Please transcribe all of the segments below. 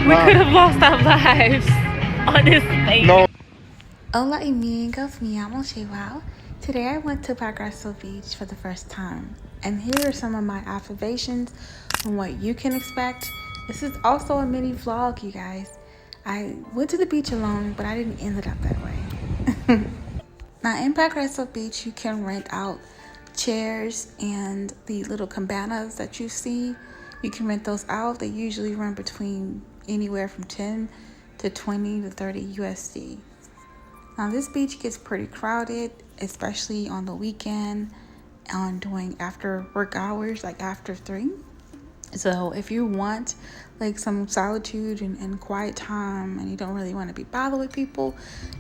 We could have lost our lives on this thing. No. Hola amigos, me llamo Shwilde. Today I went to Progreso Beach for the first time, and here are some of my observations on what you can expect. This is also a mini vlog, you guys. I went to the beach alone, but I didn't end it up that way. Now in Progreso Beach, you can rent out chairs and the little cabanas that you see. You can rent those out. They usually run between anywhere from 10 to 20 to 30 USD. Now this beach gets pretty crowded, especially on the weekend and during after work hours, like after 3. So if you want like some solitude and quiet time and you don't really want to be bothered with people,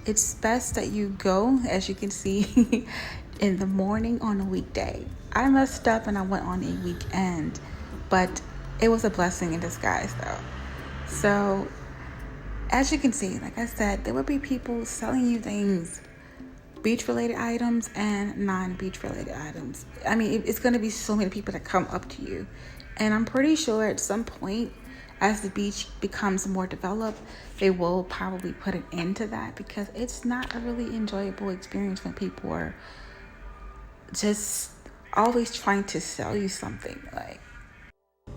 it's best that you go, as you can see, in the morning on a weekday. I messed up and I went on a weekend, but it was a blessing in disguise though. So as you can see, like I said, there will be people selling you things, beach-related items and non-beach related items. I mean, it's going to be so many people that come up to you. And I'm pretty sure at some point, as the beach becomes more developed, they will probably put an end to that, because it's not a really enjoyable experience when people are just always trying to sell you something. Like,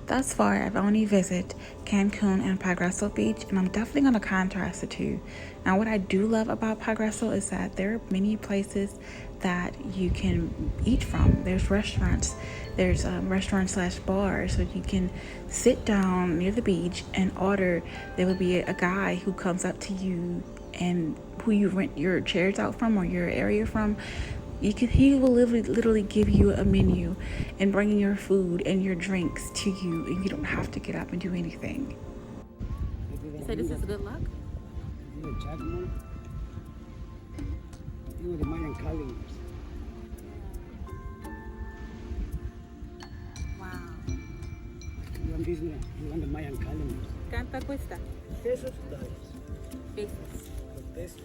thus far, I've only visited Cancun and Progreso Beach, and I'm definitely going to contrast the two. Now, what I do love about Progreso is that there are many places that you can eat from. There's restaurants. There's restaurants / bars, so you can sit down near the beach and order. There will be a guy who comes up to you and who you rent your chairs out from or your area from. He will literally give you a menu and bring your food and your drinks to you, and you don't have to get up and do anything. You say this is good luck? The Mayan calendars. Wow. You want the Mayan calendars. ¿Cuánto cuesta? Pesos. Pesos. Los pesos.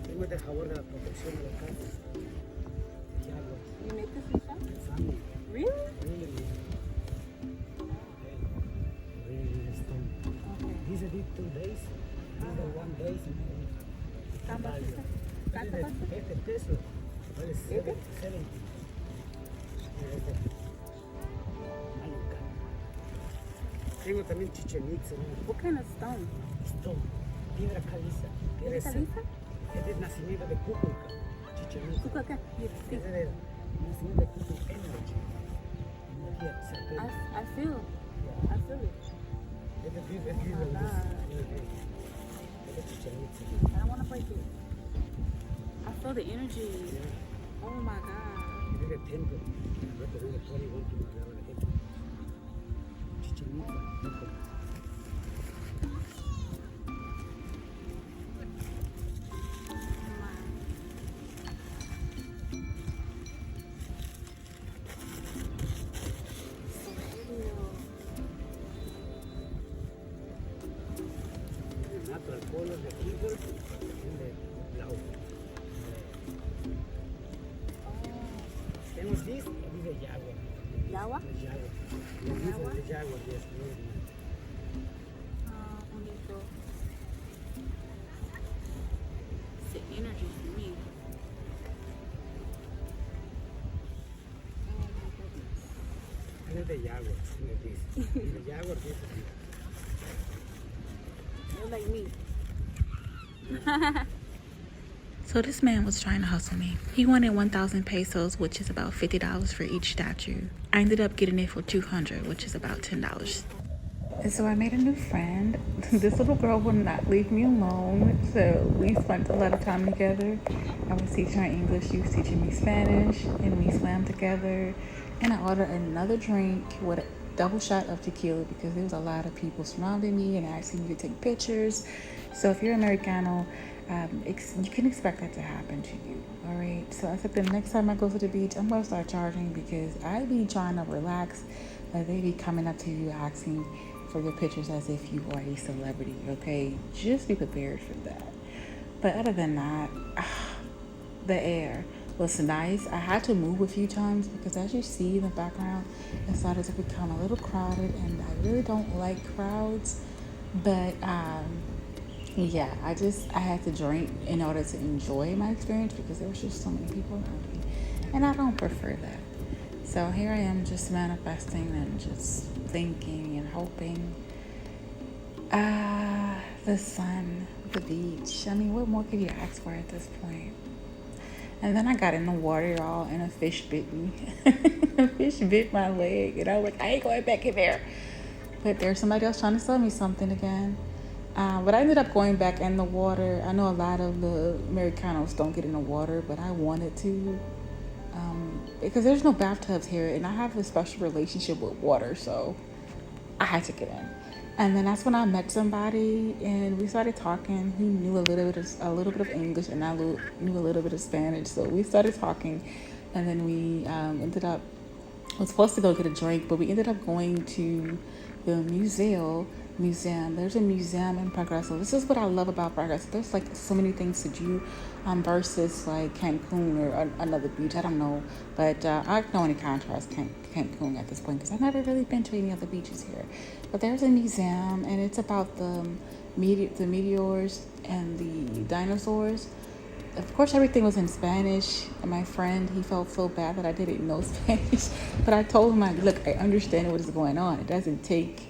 Tengo este jabón de la protección de la casa. Y agua. You make this yourself? Family. Really? Really. Really stone. Okay. These are 2 days. These are 1 day. ¿Cuánto cuesta? ¿Cuánto cuesta? Este peso vale 70. Tengo también Chichen Itza. What kind of stone? Stone. Piedra caliza. ¿Piedra caliza? Es del nacimiento de Cúcuca. Chichen Itza. Look acá. Es del nacimiento de Cúcuca. Energy. Energía. I feel it. Es de Viva. Es de Chichen Itza. I don't want to break it. I feel the energy. Oh my God. Es de templo. Representa 21 to Madera de Templo. Chichen Itza. Natural colors de eagle and de blau. Tenemos this and the jaguar. Yawa? The jaguar. The jaguar, yes. Bonito. It's the energy for me. Oh my goodness. And the jaguar. The jaguar, this. You're like me. So this man was trying to hustle me. He wanted 1,000 pesos, which is about $50 for each statue. I ended up getting it for 200, which is about $10. And so I made a new friend. This little girl would not leave me alone, so we spent a lot of time together. I was teaching her English, she was teaching me Spanish, and we swam together. And I ordered another drink with a double shot of tequila because there was a lot of people surrounding me and asking me to take pictures. So if you're Americano, you can expect that to happen to you. All right, so I said the next time I go to the beach, I'm gonna start charging, because I be trying to relax, but they be coming up to you asking for your pictures as if you are a celebrity. Okay, just be prepared for that. But other than that, the air, was nice. I had to move a few times because, as you see in the background, it started to become a little crowded, and I really don't like crowds. But yeah, I had to drink in order to enjoy my experience because there was just so many people around me, and I don't prefer that. So here I am, just manifesting and just thinking and hoping. The sun, the beach. I mean, what more could you ask for at this point? And then I got in the water, y'all, and a fish bit me. A fish bit my leg, and I was like, I ain't going back in there. But there's somebody else trying to sell me something again. But I ended up going back in the water. I know a lot of the Americanos don't get in the water, but I wanted to. Because there's no bathtubs here, and I have a special relationship with water, so I had to get in. And then that's when I met somebody, and we started talking. He knew a little bit of English, and I knew a little bit of Spanish. So we started talking, and then we ended up. I was supposed to go get a drink, but we ended up going to the museum. There's a museum in Progreso. This is what I love about Progreso. There's like so many things to do, versus like Cancun or another beach. I don't know, but I can only contrast Cancun at this point because I've never really been to any other beaches here. But there's a museum, and it's about the meteors and the dinosaurs. Of course, everything was in Spanish, and my friend, he felt so bad that I didn't know Spanish. But I told him, look, I understand what is going on. It doesn't take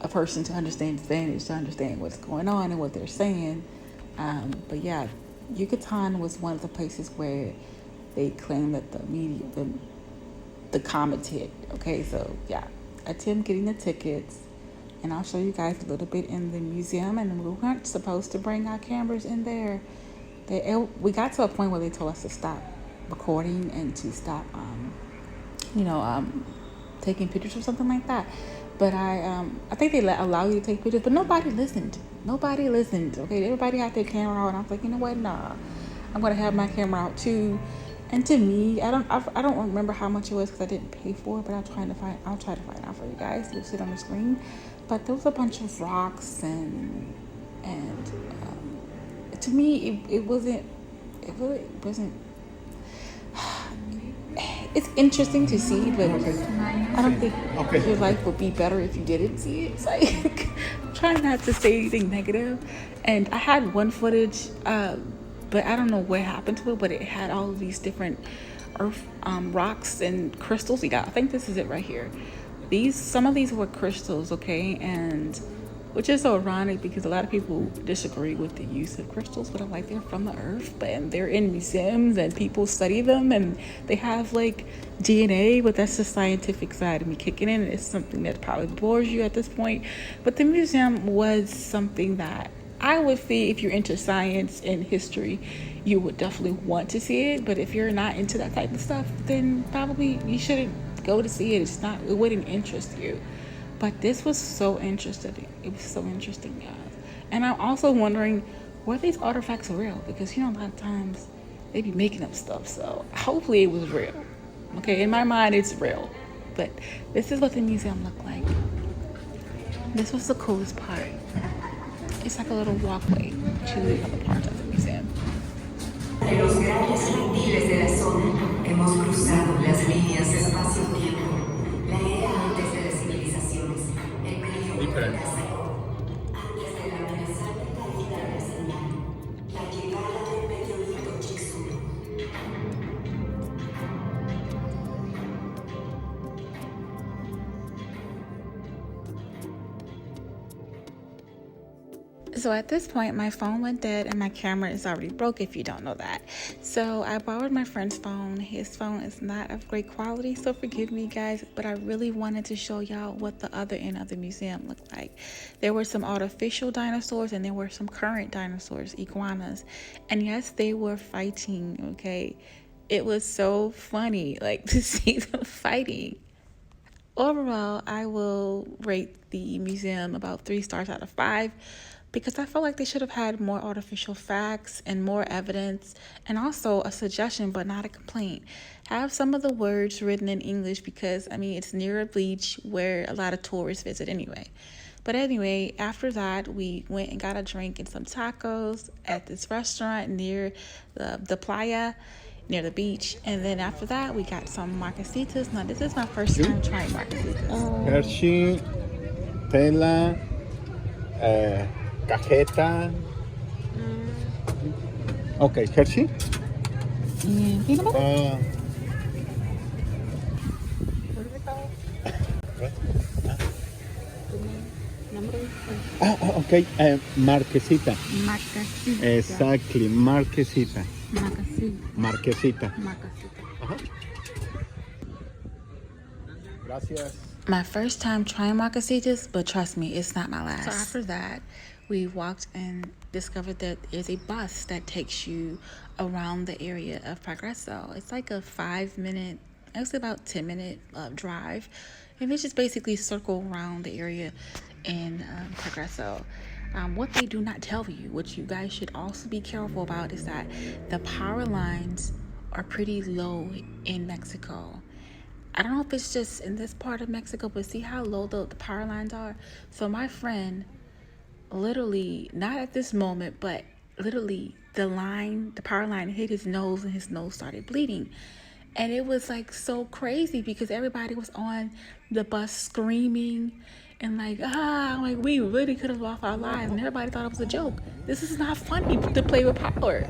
a person to understand Spanish to understand what's going on and what they're saying. But yeah, Yucatan was one of the places where they claim that the comet hit. Okay, so yeah, attempt getting the tickets, and I'll show you guys a little bit in the museum. And we weren't supposed to bring our cameras in there. We got to a point where they told us to stop recording and to stop, taking pictures or something like that. But I think they allow you to take pictures, but nobody listened. Okay, everybody had their camera out, and I was like, you know what? Nah, I'm gonna have my camera out too. And to me, I don't remember how much it was because I didn't pay for it, but I'll try to find out for you guys. You'll see it on the screen. But there was a bunch of rocks and to me, it wasn't. It's interesting to see, but I don't think your life would be better if you didn't see it. It's like I'm trying not to say anything negative. And I had one footage, but I don't know what happened to it. But it had all of these different earth rocks and crystals. I think this is it right here. Some of these were crystals, okay, and which is so ironic because a lot of people disagree with the use of crystals, but I'm like, they're from the earth, and they're in museums and people study them, and they have like DNA, but that's the scientific side of me kicking in. It's something that probably bores you at this point, but the museum was something that I would say if you're into science and history, you would definitely want to see it. But if you're not into that type of stuff, then probably you shouldn't go to see it. It wouldn't interest you. But this was so interesting. It was so interesting, guys. And I'm also wondering, were these artifacts real? Because, a lot of times they be making up stuff. So hopefully it was real. Okay, in my mind, it's real. But this is what the museum looked like. This was the coolest part. It's like a little walkway to the other parts of the museum. De los grandes reptiles de la zona, hemos cruzado las líneas espacio-tiempo. La era antes de las civilizaciones, el periodo de antes de la amenazante caída de la señal, la llegada del meteorito Chicxulub. So at this point, my phone went dead and my camera is already broke, if you don't know that. So I borrowed my friend's phone. His phone is not of great quality, so forgive me, guys, but I really wanted to show y'all what the other end of the museum looked like. There were some artificial dinosaurs and there were some current dinosaurs, iguanas. And yes, they were fighting, okay? It was so funny, to see them fighting. Overall, I will rate the museum about 3 stars out of 5 because I felt like they should have had more artificial facts and more evidence, and also a suggestion but not a complaint. Have some of the words written in English because, it's near a beach where a lot of tourists visit anyway. But anyway, after that, we went and got a drink and some tacos at this restaurant near the playa. near the beach. And then after that, we got some marcasitas. Now, this is my first time trying marcasitas. Hershey, tela, cajeta. Okay, Hershey. And peanut butter? What is it called? Okay, marquesita. Marcasita. Exactly, marquesita. Marcasita. Marquesita. Marcasita. Gracias. My first time trying marcasitas, but trust me, it's not my last. So after that, we walked and discovered that there's a bus that takes you around the area of Progreso. It's like a 5-minute, actually about 10-minute drive. And they just basically circle around the area in Progreso. What they do not tell you, which you guys should also be careful about, is that the power lines are pretty low in Mexico. I don't know if it's just in this part of Mexico, but see how low the power lines are? So my friend, literally, not at this moment, but literally the power line hit his nose and his nose started bleeding. And it was like so crazy because everybody was on the bus screaming and like, I'm like, we really could have lost our lives. And everybody thought it was a joke. This is not funny to play with power.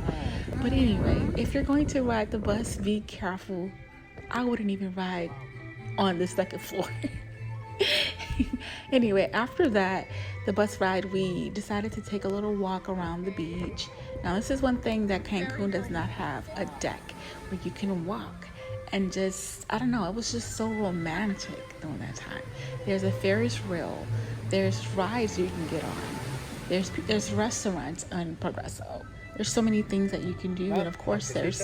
But anyway, if you're going to ride the bus, be careful. I wouldn't even ride on the second floor. Anyway, after that, the bus ride, we decided to take a little walk around the beach. Now, this is one thing that Cancun does not have, a deck where you can walk and just, I don't know, it was just so romantic during that time. There's a Ferris wheel, there's rides you can get on, there's restaurants on Progreso. There's so many things that you can do, and of course there's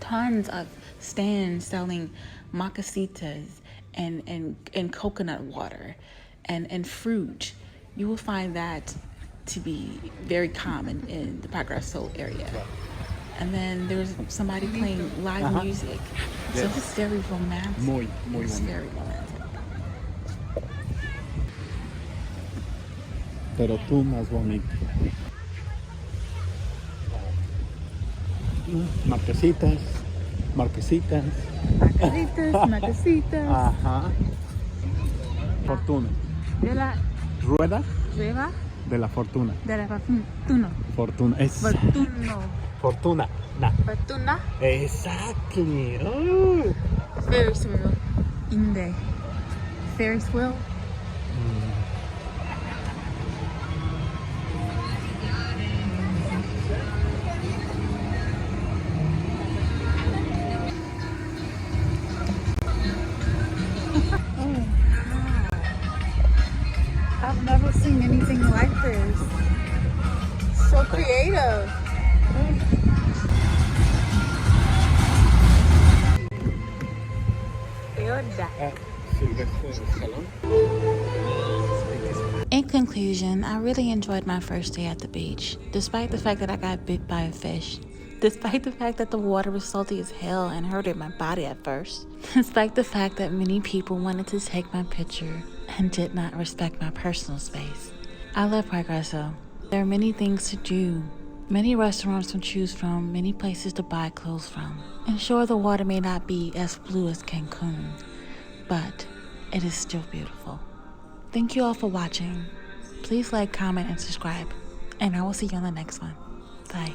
tons of stands selling marcasitas and coconut water and fruit. You will find that to be very common in the Progreso area. And then there's somebody playing live music. So it's very romantic. Muy It's bonito. very romantic. Pero tú más bonito. Marquesitas, marquesitas. Marcasitas. Ajá. Fortuna. De la Rueda Rueda de la fortuna. de la Fortuna. Fortuna. Es Fortuno. fortuna. Nah. Fortuna. Exactly. Oh. Ferris wheel. Inde. Ferris wheel. I've never seen anything like this. So creative. In conclusion, I really enjoyed my first day at the beach, despite the fact that I got bit by a fish. Despite the fact that the water was salty as hell and hurted my body at first. Despite the fact that many people wanted to take my picture and did not respect my personal space. I love Progreso. There are many things to do, many restaurants to choose from, many places to buy clothes from. And sure, the water may not be as blue as Cancun, but it is still beautiful. Thank you all for watching. Please like, comment, and subscribe. And I will see you on the next one. Bye.